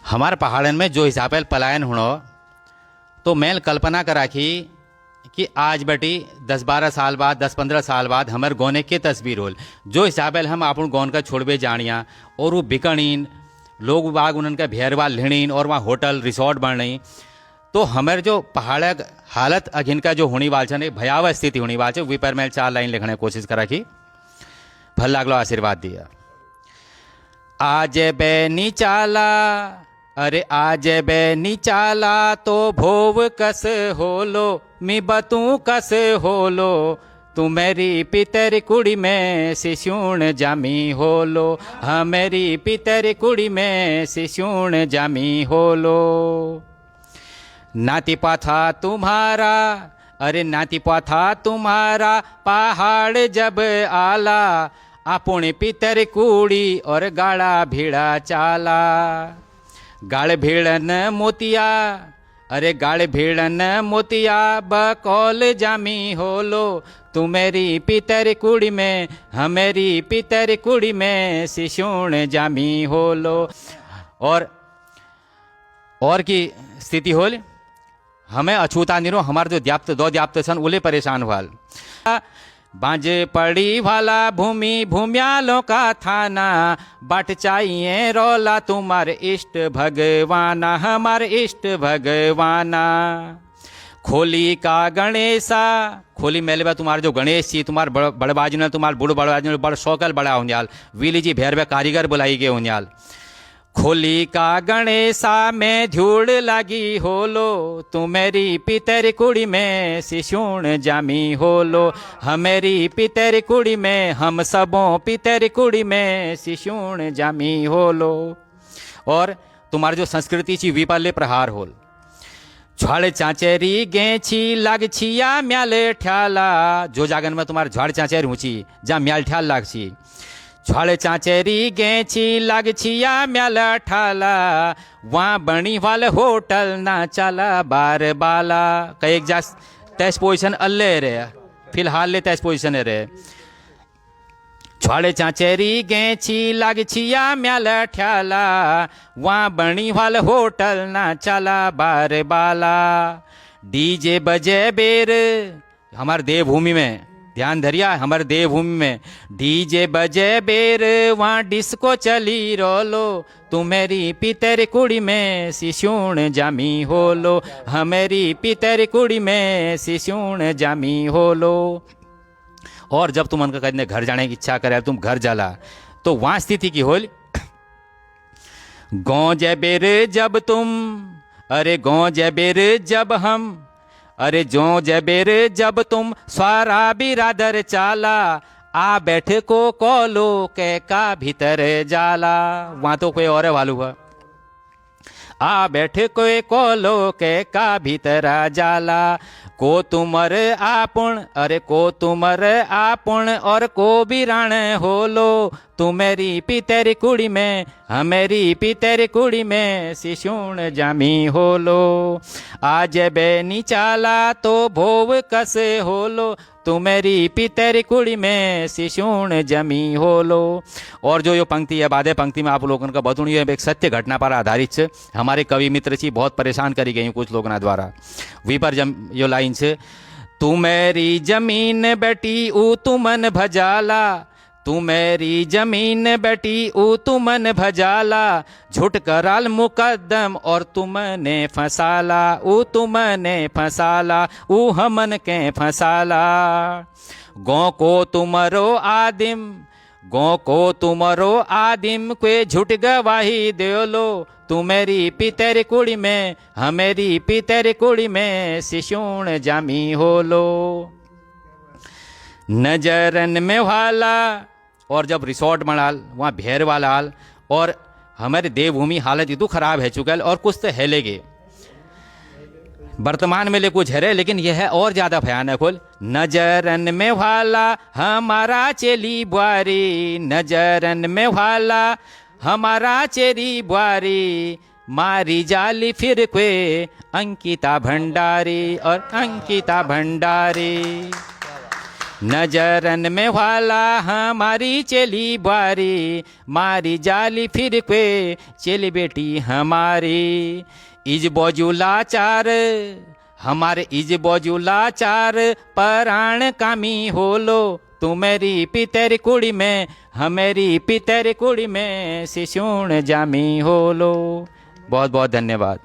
हमारे पहाड़न में जो हिसाब से पलायन होनो तो मैं कल्पना करा कि आज बेटी 10-12 साल बाद 10-15 साल बाद हमारे गौने के तस्वीर होल जो हिसाब से हम अपन गौन का छोड़बे जानिया और वो बिकणीन लोग बाग उनका भेरवा लेनीन और वहाँ होटल रिसोर्ट बन रही तो हमारे जो पहाड़ हालत अघिन का जो होने वाल छे भयावह स्थिति होने वाल छे वी पर मैं 4 लाइन लिखने की कोशिश करा कि भल लागलो आशीर्वाद दिया। आज बैनी चाला अरे आज बैनी चाला तो भोव कस होलो मी बतू कस होलो तू मेरी पितर कुड़ी में शिशूण जामी होलो हमेरी पितर कुड़ी में शिशूण जामी होलो। नाती पाथा तुम्हारा अरे नाती पाथा तुम्हारा पहाड़ जब आला आपुण पितर कुड़ी और गाड़ा भीड़ा चाला गाड़ भीड़न मोतिया अरे गाड़ भीड़न मोतिया बकौल जामी होलो तू मेरी पितर कुड़ी में हमेरी पितर कुड़ी में शिशूण जामी होलो। और की स्थिति होल हमें अछूता निरो हमारे जो द्याप्त 2 द्याप्त सन उले परेशान हुआल बांज पड़ी वाला भूमि भूम्यालों का थाना बट चाहिए रोला तुम्हारे इष्ट भगवाना हमारे इष्ट भगवाना। खोली का गणेशा खोली मेलबा तुम्हारे जो गणेश जी तुम्हारे बड़बाजी ने तुम्हारे बुढ़ बड़बाजी बड़ शौकल बड़ा होन्याल वीली जी भैरवे कारीगर बुलाई गए होन्याल। खोली का गणेशा में धूड़ लगी होलो तू मेरी पितर कुड़ी में शिशूण जामी होलो हमेरी पितर कुड़ी में हम सबों पितर कुड़ी में शिशूण जामी होलो। और तुम्हारी जो संस्कृति ची विपाले प्रहार होल झाड़ चाचेरी गेछी लाग छिया म्याल ठ्याला जो जागन में तुम्हारे झाड़ चाचेरी ऊंची जहाँ म्याल ठ्याल लाग छी झाड़ चाचेरी गेछी लाग छिया म्याल ठाला वहाँ बनी वाल होटल ना चला बार बाला कई जा तैस पोजिशन अल्ले रे फिलहाल ले तैस पोजिशन रे झाड़ चाचेरी गेछी लाग छिया म्याल ठ्याला वहाँ बनी वाल होटल ना चला बार बाला। डीजे बजे बेर हमारे देवभूमि में ध्यान धरिया हमारे देवभूमि में डीजे बजे बेर वहाँ डिस्को चली रोलो तू मेरी पितर कुड़ी में शिशूण जामी होलो हमेरी पितर कुड़ी में शिशूण जामी होलो। और जब तुम उनका कहने घर जाने की इच्छा करे तुम घर जाला तो वहाँ स्थिति की होल गौ जबेर जब तुम अरे गौ जबेर जब हम अरे जो जबेर जब तुम स्वारा बिरादर चाला आ बैठ को कोलो के का भीतर जाला वहाँ तो कोई और वालू है आ बैठ कोई कोलो के का भीतर जाला को तुमर आपुण अरे को तुमर आपुण और को बिराण होलो तू मेरी पितर कुड़ी में हमेरी पितर कुड़ी में शिशूण जामी होलो। आज बैनी चाला तो भोव कस होलो तू मेरी पितर कुड़ी में शिशूण जमी होलो। और जो पंक्ति है बाधे पंक्ति में आप लोगों का बतूनी है एक सत्य घटना पर आधारित है हमारे कवि मित्र जी बहुत परेशान करी गई कुछ लोगों द्वारा वी पर यो लाइन से तू मेरी जमीन बेटी ऊ तुमन भजाला तू मेरी जमीन बेटी ऊ तुमन भजाला झूठ कराल मुकद्दम और तुमने फसाला ऊ तुमने फसाला ऊ हमन के फसाला। गौ को तुमरो आदिम गौ को तुमरो आदिम के झूठ गवाही देलो तू मेरी पितर कुड़ी में हमेरी पितर कुड़ी में शिशूण जामी होलो। नजरन में वाला और जब रिसोर्ट बनाल वहाँ भेर वाला हाल और हमारे देवभूमि हालत इतनी खराब है चुकल और कुछ तो हेलेगे वर्तमान में ले कुछ है लेकिन यह है और ज़्यादा भयानक होल। नजरन में वाला हमारा चेली बुआरी नजरन में वाला हमारा चेरी बुआरी मारी जाली फिर क्वे अंकिता भंडारी और अंकिता भंडारी। नजरन में वाला हमारी चेली बारी, मारी जाली फिर पे चेली बेटी हमारी। इज बजुला चार हमारे इज बजुला चार, पराण कामी होलो, तू मेरी पितर कुड़ी में, हमेरी पितर कुड़ी में, शिशुण जामी होलो। बहुत बहुत धन्यवाद।